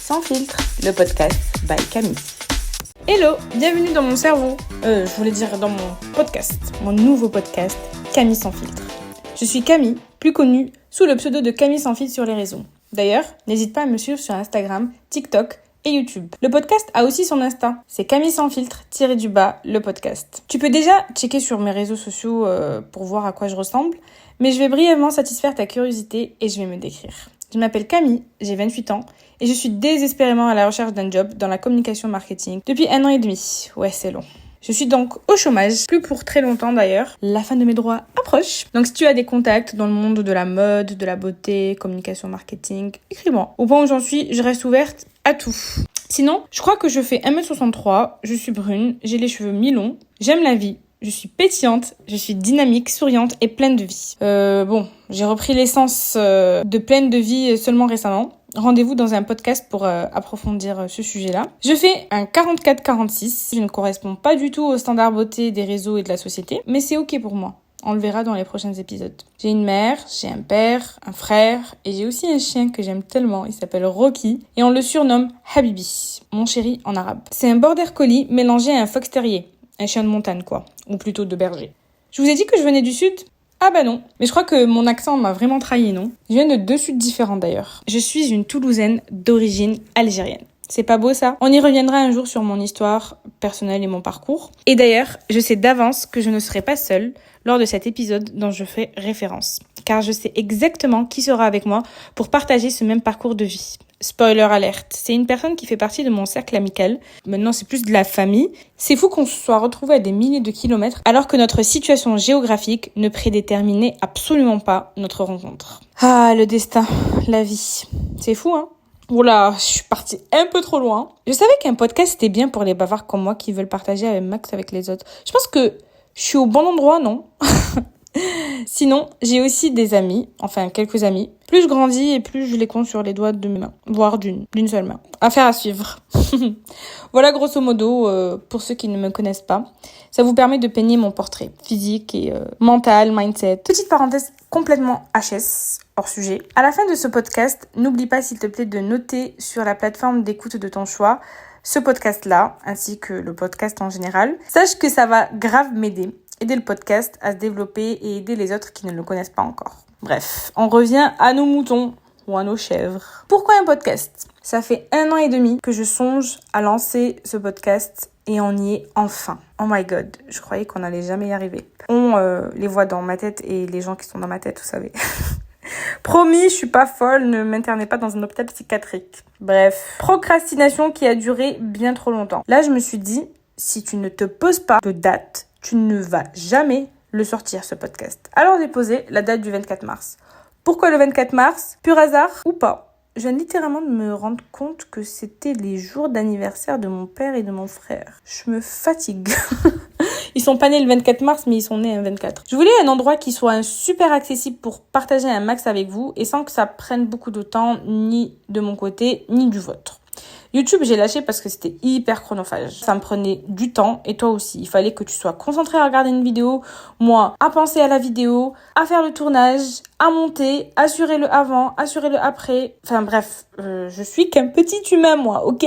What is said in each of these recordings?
Sans filtre, le podcast by Camille. Hello, bienvenue dans mon cerveau. Je voulais dire dans mon podcast, mon nouveau podcast, Camille sans filtre. Je suis Camille, plus connue sous le pseudo de Camille sans filtre sur les réseaux. D'ailleurs, n'hésite pas à me suivre sur Instagram, TikTok et YouTube. Le podcast a aussi son Insta, c'est Camille sans filtre, le podcast. Tu peux déjà checker sur mes réseaux sociaux pour voir à quoi je ressemble, mais je vais brièvement satisfaire ta curiosité et je vais me décrire. Je m'appelle Camille, j'ai 28 ans et je suis désespérément à la recherche d'un job dans la communication marketing depuis 1 an et demi. Ouais, c'est long. Je suis donc au chômage, plus pour très longtemps d'ailleurs. La fin de mes droits approche. Donc si tu as des contacts dans le monde de la mode, de la beauté, communication marketing, écris-moi. Au point où j'en suis, je reste ouverte à tout. Sinon, je crois que je fais 1m63, je suis brune, j'ai les cheveux mi-longs, j'aime la vie. Je suis pétillante, je suis dynamique, souriante et pleine de vie. J'ai repris l'essence de pleine de vie seulement récemment. Rendez-vous dans un podcast pour approfondir ce sujet-là. Je fais un 44-46. Je ne corresponds pas du tout aux standards beauté des réseaux et de la société, mais c'est ok pour moi. On le verra dans les prochains épisodes. J'ai une mère, j'ai un père, un frère, et j'ai aussi un chien que j'aime tellement. Il s'appelle Rocky, et on le surnomme Habibi, mon chéri en arabe. C'est un border collie mélangé à un fox terrier. Un chien de montagne, quoi. Ou plutôt de berger. Je vous ai dit que je venais du sud ? Ah bah non. Mais je crois que mon accent m'a vraiment trahi, non ? Je viens de 2 suds différents d'ailleurs. Je suis une Toulousaine d'origine algérienne. C'est pas beau ça ? On y reviendra un jour sur mon histoire personnelle et mon parcours. Et d'ailleurs, je sais d'avance que je ne serai pas seule lors de cet épisode dont je fais référence. Car je sais exactement qui sera avec moi pour partager ce même parcours de vie. Spoiler alerte, c'est une personne qui fait partie de mon cercle amical. Maintenant, c'est plus de la famille. C'est fou qu'on se soit retrouvés à des milliers de kilomètres alors que notre situation géographique ne prédéterminait absolument pas notre rencontre. Ah, le destin, la vie. C'est fou, hein ? Oula, je suis partie un peu trop loin. Je savais qu'un podcast, c'était bien pour les bavards comme moi qui veulent partager avec max avec les autres. Je pense que je suis au bon endroit, non ? Sinon, j'ai aussi des amis, enfin quelques amis. Plus je grandis et plus je les compte sur les doigts de mes mains, voire d'une seule main. Affaire à suivre. Voilà grosso modo, pour ceux qui ne me connaissent pas. Ça vous permet de peigner mon portrait physique et mental, mindset. Petite parenthèse complètement HS, hors sujet. À la fin de ce podcast, n'oublie pas s'il te plaît de noter sur la plateforme d'écoute de ton choix ce podcast-là, ainsi que le podcast en général. Sache que ça va grave m'aider. Aider le podcast à se développer et aider les autres qui ne le connaissent pas encore. Bref, on revient à nos moutons ou à nos chèvres. Pourquoi un podcast ? Ça fait 1 an et demi que je songe à lancer ce podcast et on y est enfin. Oh my god, je croyais qu'on n'allait jamais y arriver. On les voit dans ma tête et les gens qui sont dans ma tête, vous savez. Promis, je suis pas folle, ne m'internez pas dans un hôpital psychiatrique. Bref, procrastination qui a duré bien trop longtemps. Là, je me suis dit, si tu ne te poses pas de date, tu ne vas jamais le sortir, ce podcast. Alors j'ai posé la date du 24 mars. Pourquoi le 24 mars ? Pur hasard ou pas ? Je viens littéralement de me rendre compte que c'était les jours d'anniversaire de mon père et de mon frère. Je me fatigue. Ils sont pas nés le 24 mars, mais ils sont nés un 24. Je voulais un endroit qui soit super accessible pour partager un max avec vous et sans que ça prenne beaucoup de temps, ni de mon côté, ni du vôtre. YouTube, j'ai lâché parce que c'était hyper chronophage. Ça me prenait du temps et toi aussi. Il fallait que tu sois concentré à regarder une vidéo, moi à penser à la vidéo, à faire le tournage, à monter, assurer le avant, assurer le après. Enfin bref, je suis qu'un petit humain moi, ok ?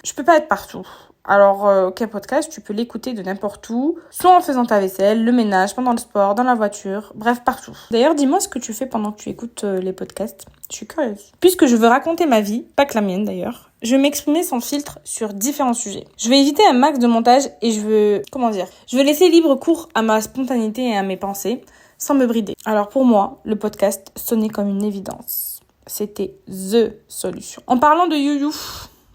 Je peux pas être partout. Alors qu'un podcast, tu peux l'écouter de n'importe où, soit en faisant ta vaisselle, le ménage, pendant le sport, dans la voiture, bref, partout. D'ailleurs, dis-moi ce que tu fais pendant que tu écoutes les podcasts. Je suis curieuse. Puisque je veux raconter ma vie, pas que la mienne d'ailleurs, je vais m'exprimer sans filtre sur différents sujets. Je vais éviter un max de montage et je veux laisser libre cours à ma spontanéité et à mes pensées, sans me brider. Alors pour moi, le podcast sonnait comme une évidence. C'était THE solution. En parlant de YouYou,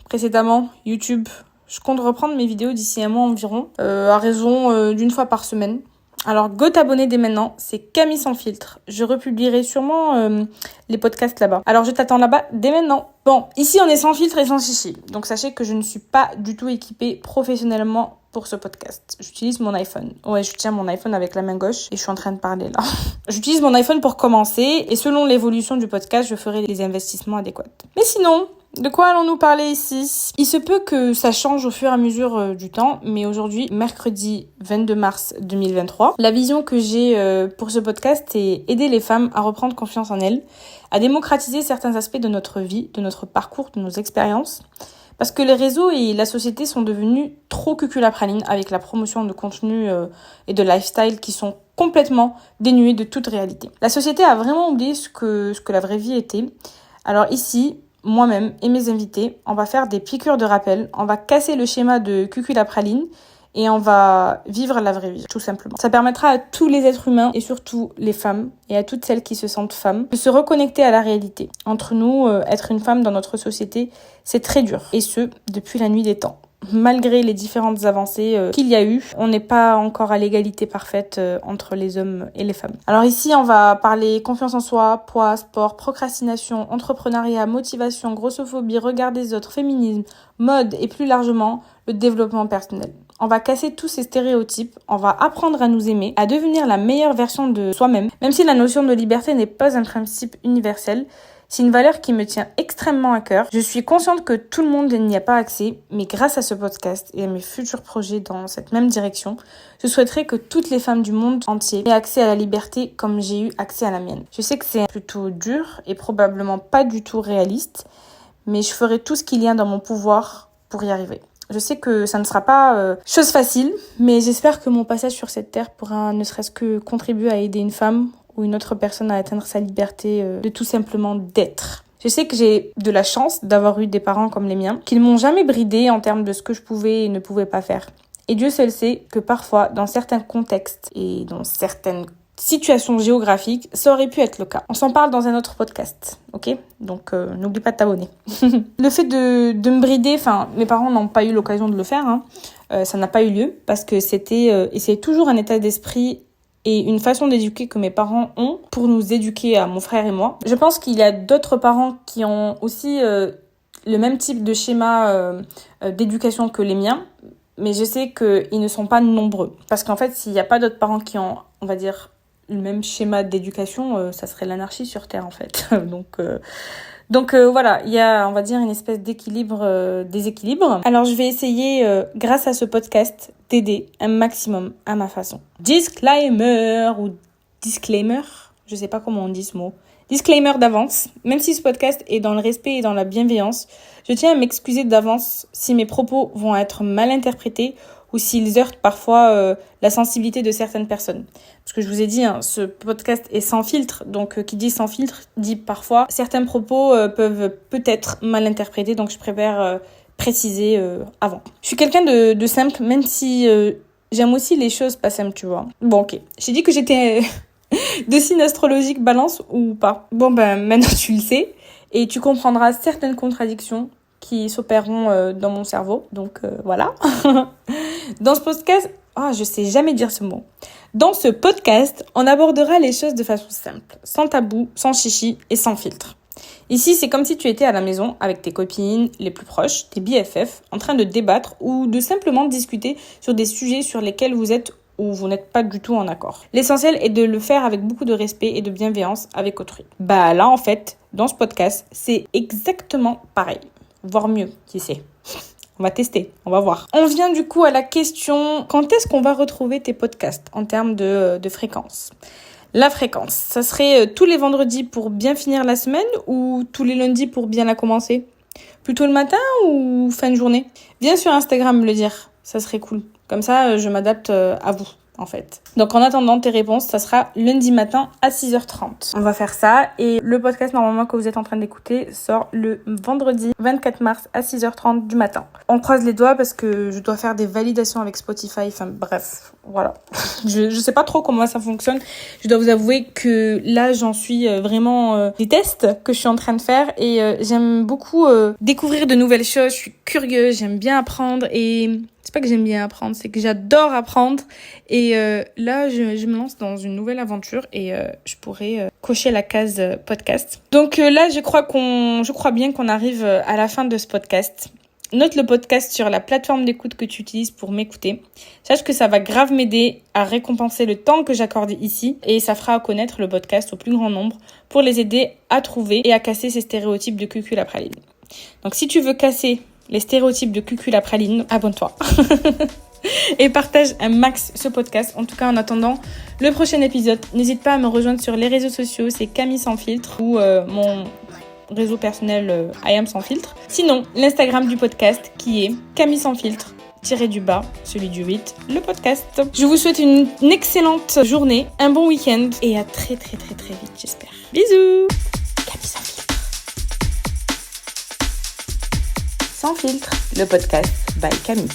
précédemment, YouTube, je compte reprendre mes vidéos d'ici 1 mois environ, à raison d'1 fois par semaine. Alors, go t'abonner dès maintenant, c'est Camille sans filtre. Je republierai sûrement les podcasts là-bas. Alors, je t'attends là-bas dès maintenant. Bon, ici, on est sans filtre et sans chichi. Donc, sachez que je ne suis pas du tout équipée professionnellement pour ce podcast. J'utilise mon iPhone. Ouais, je tiens mon iPhone avec la main gauche et je suis en train de parler là. J'utilise mon iPhone pour commencer et selon l'évolution du podcast, je ferai les investissements adéquats. Mais sinon, De quoi allons-nous parler ici ? Il se peut que ça change au fur et à mesure du temps, mais aujourd'hui, mercredi 22 mars 2023, la vision que j'ai pour ce podcast est aider les femmes à reprendre confiance en elles, à démocratiser certains aspects de notre vie, de notre parcours, de nos expériences. Parce que les réseaux et la société sont devenus trop cuculapraline avec la promotion de contenus et de lifestyle qui sont complètement dénués de toute réalité. La société a vraiment oublié ce que la vraie vie était. Alors ici, moi-même et mes invités, on va faire des piqûres de rappel, on va casser le schéma de cuculapraline et on va vivre la vraie vie, tout simplement. Ça permettra à tous les êtres humains, et surtout les femmes, et à toutes celles qui se sentent femmes, de se reconnecter à la réalité. Entre nous, être une femme dans notre société, c'est très dur, et ce, depuis la nuit des temps. Malgré les différentes avancées qu'il y a eu, on n'est pas encore à l'égalité parfaite entre les hommes et les femmes. Alors ici, on va parler confiance en soi, poids, sport, procrastination, entrepreneuriat, motivation, grossophobie, regard des autres, féminisme, mode et plus largement, le développement personnel. On va casser tous ces stéréotypes, on va apprendre à nous aimer, à devenir la meilleure version de soi-même. Même si la notion de liberté n'est pas un principe universel, c'est une valeur qui me tient extrêmement à cœur. Je suis consciente que tout le monde n'y a pas accès, mais grâce à ce podcast et à mes futurs projets dans cette même direction, je souhaiterais que toutes les femmes du monde entier aient accès à la liberté comme j'ai eu accès à la mienne. Je sais que c'est plutôt dur et probablement pas du tout réaliste, mais je ferai tout ce qu'il y a dans mon pouvoir pour y arriver. Je sais que ça ne sera pas chose facile, mais j'espère que mon passage sur cette terre pourra ne serait-ce que contribuer à aider une femme ou une autre personne à atteindre sa liberté de tout simplement d'être. Je sais que j'ai de la chance d'avoir eu des parents comme les miens, qui ne m'ont jamais bridée en termes de ce que je pouvais et ne pouvais pas faire. Et Dieu seul sait que parfois, dans certains contextes et dans certaines situations géographiques, ça aurait pu être le cas. On s'en parle dans un autre podcast, ok ? Donc n'oublie pas de t'abonner. Le fait de me brider, mes parents n'ont pas eu l'occasion de le faire, ça n'a pas eu lieu, parce que c'était et c'est toujours un état d'esprit et une façon d'éduquer que mes parents ont pour nous éduquer à mon frère et moi. Je pense qu'il y a d'autres parents qui ont aussi le même type de schéma d'éducation que les miens, mais je sais qu'ils ne sont pas nombreux. Parce qu'en fait, s'il n'y a pas d'autres parents qui ont, on va dire, le même schéma d'éducation, ça serait l'anarchie sur Terre, en fait. Donc voilà, il y a, on va dire, une espèce déséquilibre. Alors je vais essayer, grâce à ce podcast, d'aider un maximum à ma façon. Disclaimer, je sais pas comment on dit ce mot. Disclaimer d'avance, même si ce podcast est dans le respect et dans la bienveillance, je tiens à m'excuser d'avance si mes propos vont être mal interprétés ou s'ils heurtent parfois la sensibilité de certaines personnes. Parce que je vous ai dit, ce podcast est sans filtre, donc qui dit sans filtre dit parfois certains propos peuvent peut-être mal interprétés, donc je préfère préciser avant. Je suis quelqu'un de simple, même si j'aime aussi les choses pas simples, tu vois. Bon, ok. J'ai dit que j'étais de signe astrologique balance ou pas. Bon, maintenant tu le sais, et tu comprendras certaines contradictions qui s'opéreront dans mon cerveau. Donc voilà. Dans ce podcast, je sais jamais dire ce mot. Dans ce podcast, on abordera les choses de façon simple, sans tabou, sans chichi et sans filtre. Ici, c'est comme si tu étais à la maison avec tes copines les plus proches, tes BFF, en train de débattre ou de simplement discuter sur des sujets sur lesquels vous êtes ou vous n'êtes pas du tout en accord. L'essentiel est de le faire avec beaucoup de respect et de bienveillance avec autrui. Là, en fait, dans ce podcast, c'est exactement pareil. Voire mieux, qui sait. On va tester, on va voir. On vient du coup à la question, quand est-ce qu'on va retrouver tes podcasts en termes de fréquence ? La fréquence, ça serait tous les vendredis pour bien finir la semaine ou tous les lundis pour bien la commencer ? Plutôt le matin ou fin de journée ? Viens sur Instagram me le dire, ça serait cool. Comme ça, je m'adapte à vous, en fait. Donc, en attendant tes réponses, ça sera lundi matin à 6h30. On va faire ça. Et le podcast, normalement, que vous êtes en train d'écouter, sort le vendredi 24 mars à 6h30 du matin. On croise les doigts parce que je dois faire des validations avec Spotify. Bref, voilà. Je sais pas trop comment ça fonctionne. Je dois vous avouer que là, j'en suis vraiment des tests que je suis en train de faire. Et j'aime beaucoup découvrir de nouvelles choses. Je suis curieuse, j'aime bien apprendre et... C'est pas que j'aime bien apprendre, c'est que j'adore apprendre. Et là, je me lance dans une nouvelle aventure et je pourrais cocher la case podcast. Donc là, je crois bien qu'on arrive à la fin de ce podcast. Note le podcast sur la plateforme d'écoute que tu utilises pour m'écouter. Sache que ça va grave m'aider à récompenser le temps que j'accorde ici et ça fera connaître le podcast au plus grand nombre pour les aider à trouver et à casser ces stéréotypes de cucul après ligne. Donc si tu veux casser les stéréotypes de cucul à praline, abonne-toi. Et partage un max ce podcast. En tout cas, en attendant le prochain épisode, n'hésite pas à me rejoindre sur les réseaux sociaux, c'est Camille Sans Filtre ou mon réseau personnel I Am Sans Filtre. Sinon, l'Instagram du podcast qui est Camille Sans Filtre _, celui du 8, le podcast. Je vous souhaite une excellente journée, un bon week-end et à très vite, j'espère. Bisous. Camille Sans Filtre. Sans filtre, le podcast by Camille.